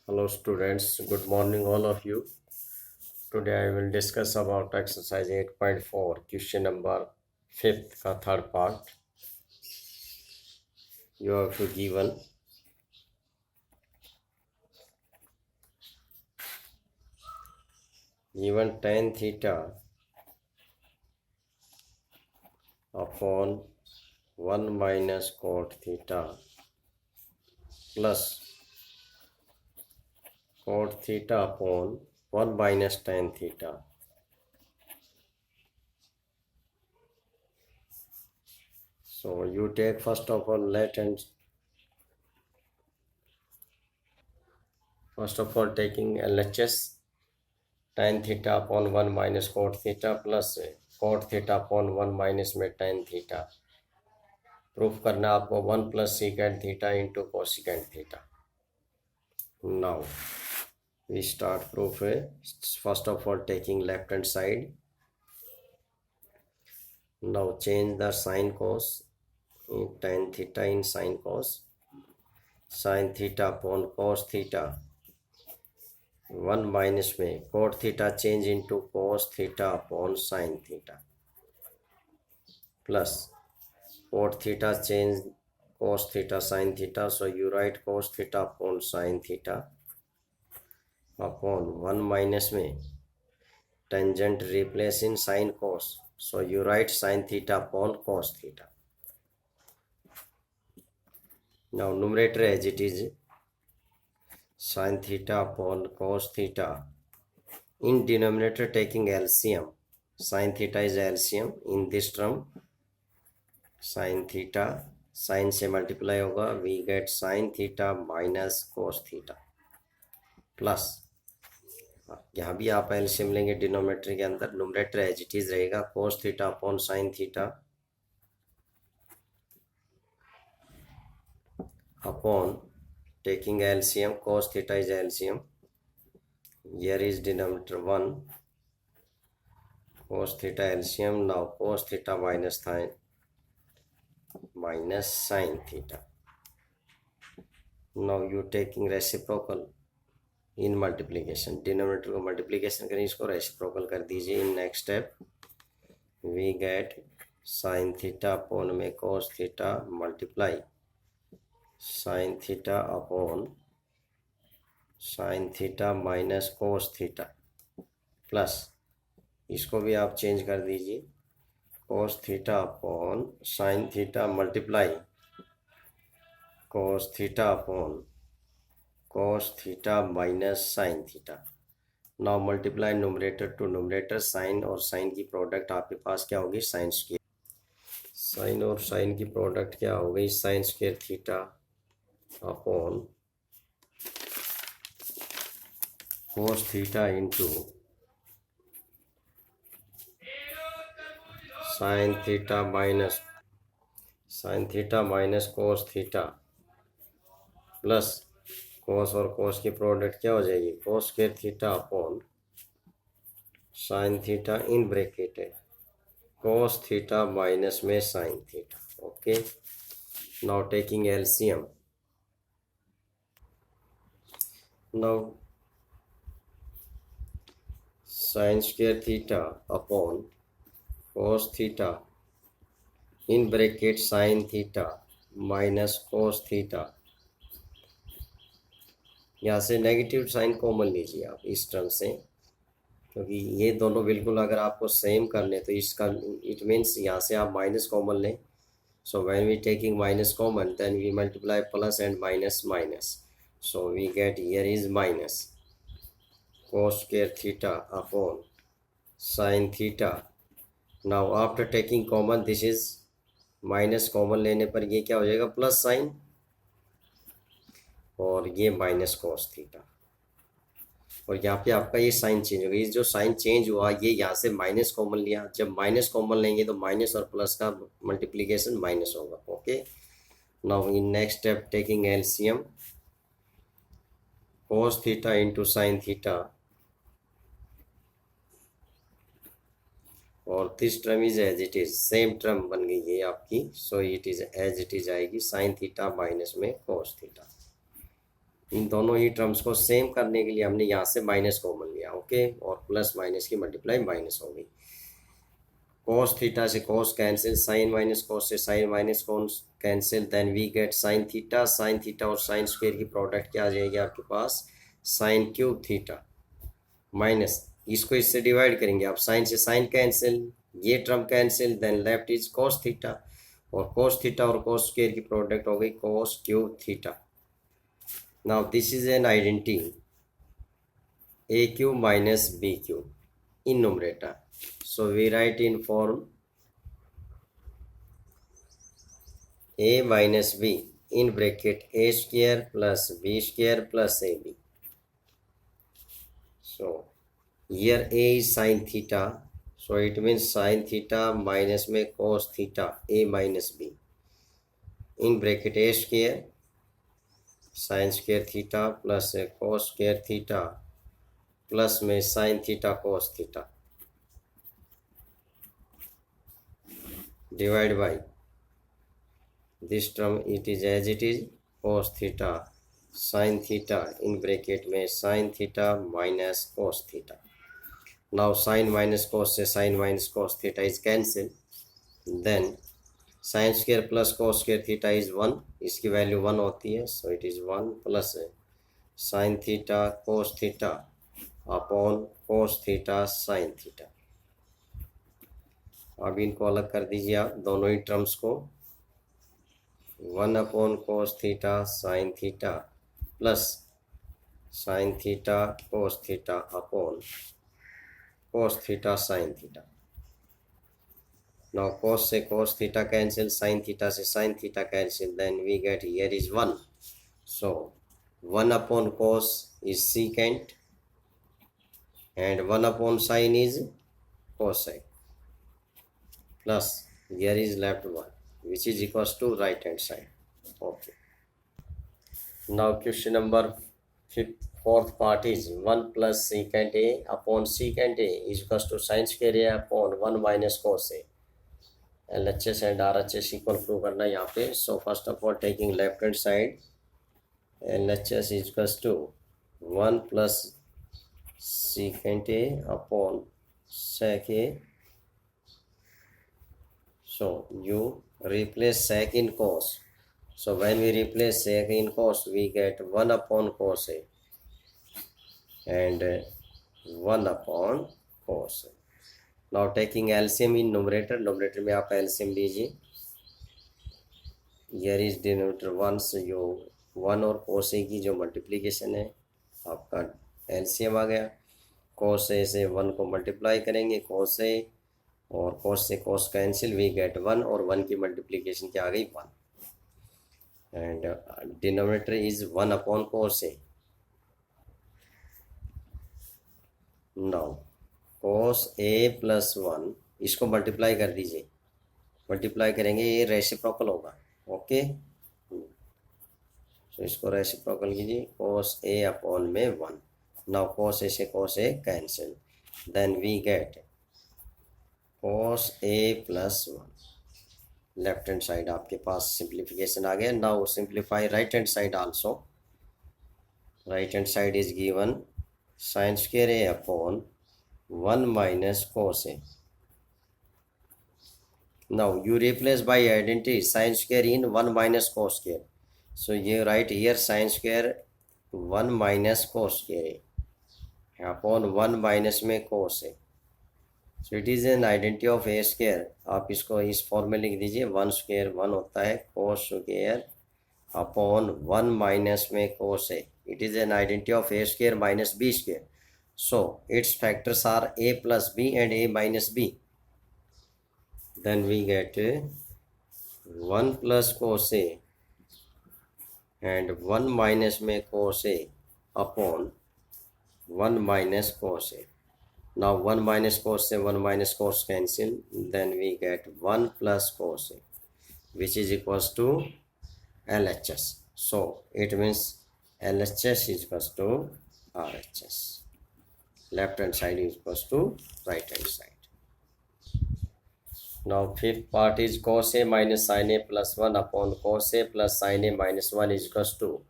Hello students, good morning all of you. Today I will discuss about exercise 8.4 question number 5th का third part. You have to given tan theta upon 1 minus cot theta plus cot theta upon 1 minus tan theta. So you take first of all taking LHS tan theta upon 1 minus cot theta plus cot theta upon 1 minus में tan theta. Proof करना आपको 1 plus secant theta into cosecant theta. Now we start proof. First of all taking left hand side. Now change the sin cos in tan theta in sin cos. Sin theta upon cos theta 1 minus में cot theta change into cos theta upon sin theta plus cot theta change cos theta sin theta, so you write cos theta upon sin theta upon 1 minus में tangent replace in sin cos, so you write sin theta upon cos theta. Now numerator as it is sin theta upon cos theta, in denominator taking LCM, sin theta is LCM, in this term sin theta sin से multiply होगा, we get sin theta minus cos theta plus यहाँ भी आप LCM लेंगे denominator के अंदर, numerator as it is रहेगा cos theta upon sin theta upon taking LCM, cos theta is LCM, here is denominator 1, cos theta LCM, now cos theta minus sin theta. Now you taking reciprocal in multiplication, denominator को multiplication करें, इसको reciprocal कर दीजिए. In next step we get sine theta upon में cos theta multiply sine theta upon sine theta minus cos theta plus इसको भी आप change कर दीजिए cos theta upon sine theta multiply cos theta upon cos theta minus sine theta. Now multiply numerator to numerator, sine और sine की product आपके पास क्या होगी, साइन स्क्वायर. साइन और साइन की प्रोडक्ट क्या हो गई, sine square theta upon cos theta into sine theta minus cos theta plus cos और cos की प्रोडक्ट क्या हो जाएगी, cos square theta upon sine theta in bracket है cos थीटा माइनस में sine theta. Okay, now taking LCM, now sine square theta upon cos theta in bracket sign theta minus cos theta. यहाँ से negative sign common लीजिए आप इस term से, क्योंकि ये दोनों बिल्कुल अगर आपको सेम करने तो इसका इट मीन्स यहाँ से आप माइनस कॉमन लें. So when we taking minus common then we multiply plus and minus minus, so we get here is minus cos square theta upon sine theta. Now after taking common this is minus, common लेने पर ये क्या हो जाएगा, plus sign, और ये minus cos theta, और यहाँ पे आपका ये साइन चेंज होगा. ये जो साइन चेंज हुआ ये यहाँ से माइनस कॉमन लिया, जब माइनस कॉमन लेंगे तो माइनस और प्लस का मल्टीप्लिकेशन माइनस होगा. Okay, now in next step taking LCM, cos theta into sine theta, और this term is as it is, same term बन गई है आपकी, so it is as it is आएगी साइन थीटा माइनस में cos theta. इन दोनों ही टर्म्स को सेम करने के लिए हमने यहाँ से माइनस कॉमन लिया, ओके, और प्लस माइनस की मल्टीप्लाई माइनस हो गई। cos थीटा से cos cancel, sine minus cos से sine minus cos cancel, then we get sine theta और साइन स्क्वायर की प्रोडक्ट क्या आ जाएगी आपके पास, साइन क्यूब थीटा, माइनस इसको इससे डिवाइड करेंगे आप, साइन से साइन कैंसिल, ये term cancel, then left is cos theta, और cos थीटा और cos स्क्वायर की प्रोडक्ट हो गई cos cube theta. Now this is an identity a cube minus b cube in numerator. So we write in form a minus b in bracket a square plus b square plus ab. So here a is sin theta, so it means sin theta minus में cos theta a minus b in bracket a square sin square theta plus cos square theta plus में sine theta cos theta divide by this term it is as it is cos theta sine theta in bracket में sine theta minus cos theta. Now sine minus cos से sine minus cos theta is cancel, then sine square plus cos square theta is 1, इसकी value 1 होती है, so it is 1 plus sine theta cos theta upon cos theta sine theta. अब इनको अलग कर दीजिए आप दोनों ही टर्म्स को, 1 upon cos theta sine theta plus sine theta cos theta upon cos theta sine theta. Now cos से cos theta cancel, sine theta से sine theta cancel, then we get here is 1, सो 1 upon cos is secant and 1 upon sine is cosine, plus here is left 1 which is equals to right hand side. Okay, now question number fourth part is 1 plus secant a upon secant a is equals to sin square a upon 1 minus cos a. LHS and RHS equal prove करना है यहाँ पे। So first of all taking left hand side, LHS is equals to 1 plus secant a upon sec a. So you replace sec in cos. So when we replace sec in cos, we get 1 upon cos a and 1 upon cos a. Now taking LCM in numerator, numerator में आप LCM लीजिए, here is denominator 1, so you 1 और cos a की जो multiplication है आपका LCM आ गया। cos a से 1 को मल्टीप्लाई करेंगे cos a, और cos से cos कैंसिल, वी गेट 1, और 1 की मल्टीप्लीकेशन क्या आ गई 1, and denominator is 1 upon cos a। Now cos a plus 1 इसको मल्टीप्लाई कर दीजिए, मल्टीप्लाई करेंगे ये रेसिप्रोकल होगा, ओके, तो इसको रेसिप्रोकल कीजिए, cos a अपॉन में 1। नाउ cos a से cos a cancel, then we get cos a plus 1। Left hand side आपके पास सिंप्लीफिकेशन आ गया। Now simplify right hand side also, right hand side is given sine square a upon 1 minus cos a। Now you replace by identity sin square in 1 minus cos square, so you write here sin square 1 minus cos square upon 1 minus में cos a, so it is an identity of a square। आप इसको इस form में लिख दीजिए, 1 square 1 होता है cos square upon 1 minus में cos a, it is an identity of a square minus b square, so its factors are a plus b and a minus b, then we get 1 plus cos a and 1 minus में cos a upon 1 minus cos a. Now 1 minus cos से 1 minus cos cancel, then we get 1 plus cos a, which is equals to LHS. So it means LHS is equals to RHS. Left hand side is equals to right hand side. Now fifth part is cos a minus sin a plus 1 upon cos a plus sin a minus 1 is equals to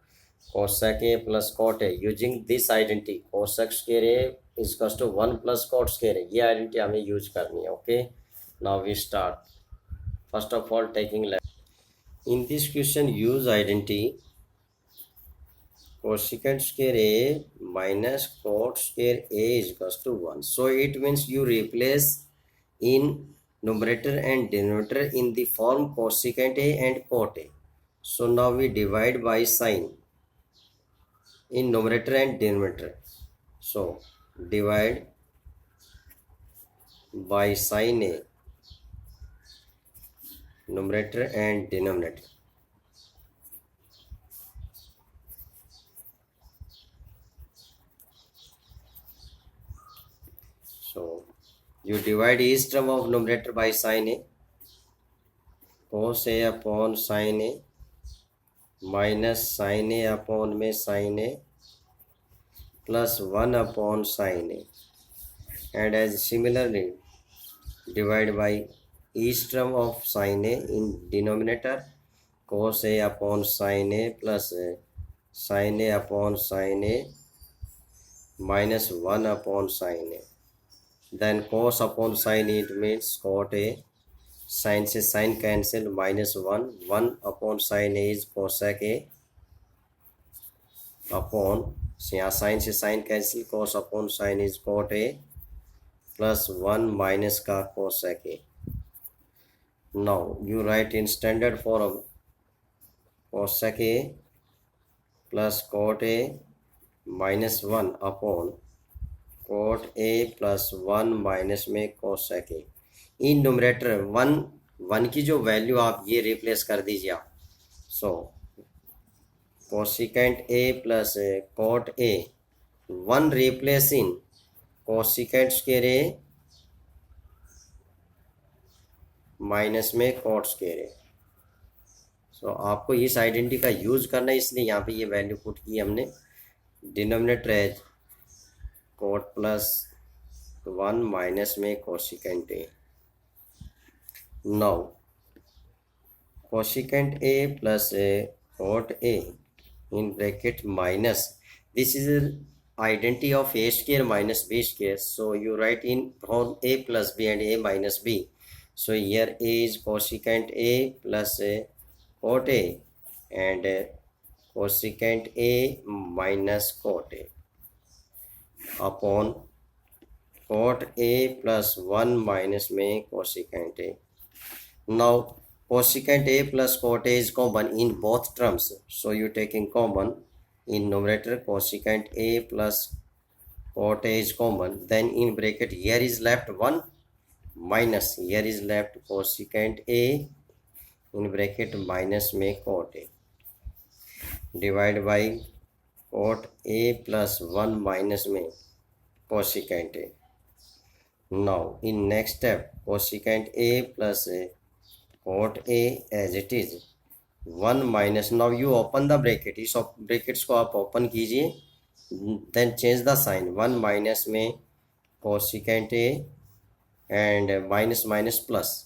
cosec A plus cot A. Using this identity, cosec square A is equals to 1 plus cot square A. ये identity हमें use करनी है. Okay. Now we start. First of all, taking left. In this question, use identity cosecant square A minus cot square A is equals to 1. So it means you replace in numerator and denominator in the form cosecant A and cot A. So now we divide by sign in numerator and denominator. So divide by sin A, numerator and denominator. So you divide each term of numerator by sin A, cos A upon sin A minus sin A upon में sin A plus 1 upon sin A, and as similarly divide by each term of sin A in denominator, cos A upon sin A plus sin A upon sin A minus 1 upon sin A. Then cos upon sin A, it means cot A. Sin से sin cancel minus 1 upon sin A is cosec A upon, यहाँ sin से sin cancel, cos upon sin is cot A plus 1 minus का cosec A. Now you write in standard form cosec A plus cot A minus 1 upon cot A plus 1 minus में cosec A. In numerator 1 की जो value आप ये replace कर दीजिए आप. So cosecant A plus cot A 1 replace in cosecant square A minus में cot square A. So आपको इस आइडेंटिटी का यूज करना है, इसलिए यहाँ पे ये वैल्यू पुट की हमने. डिनोमिनेटर है cot प्लस 1 माइनस में cosecant A. Now cosecant A plus cot A in bracket minus, this is an identity of A square minus B square, so you write in from A plus B and A minus B. So here A is cosecant A plus cot A and cosecant A minus cot A upon cot A plus 1 minus में cosecant A. Now cosecant A plus cot A is common in both terms, so you taking common in numerator. Cosecant A plus cot A is common, then in bracket here is left 1 minus here is left cosecant A in bracket minus में cot A, divide by cot A plus 1 minus में cosecant A. Now in next step cosecant A plus cot A as it is 1 minus, now you open the bracket, इस brackets को आप open कीजिए, then change the sign 1 minus में cosecant A and minus minus plus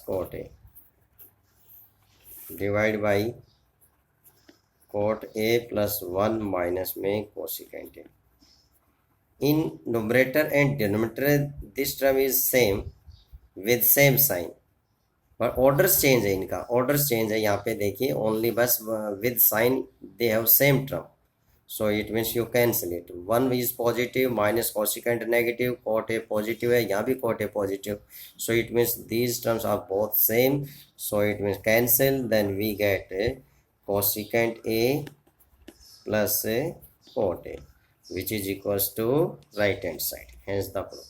cot A, divide by cot A plus 1 minus में cosecant A. In numerator and denominator this term is same with same sign, पर orders change है, इनका orders change है. यहाँ पे देखिए only बस with sine they have same term, so it means you cancel it. 1 is positive minus cosecant negative, cot A positive है, यहाँ भी cot A positive, so it means these terms are both same, so it means cancel, then we get cosecant A plus cot A which is equals to right hand side, hence the proof.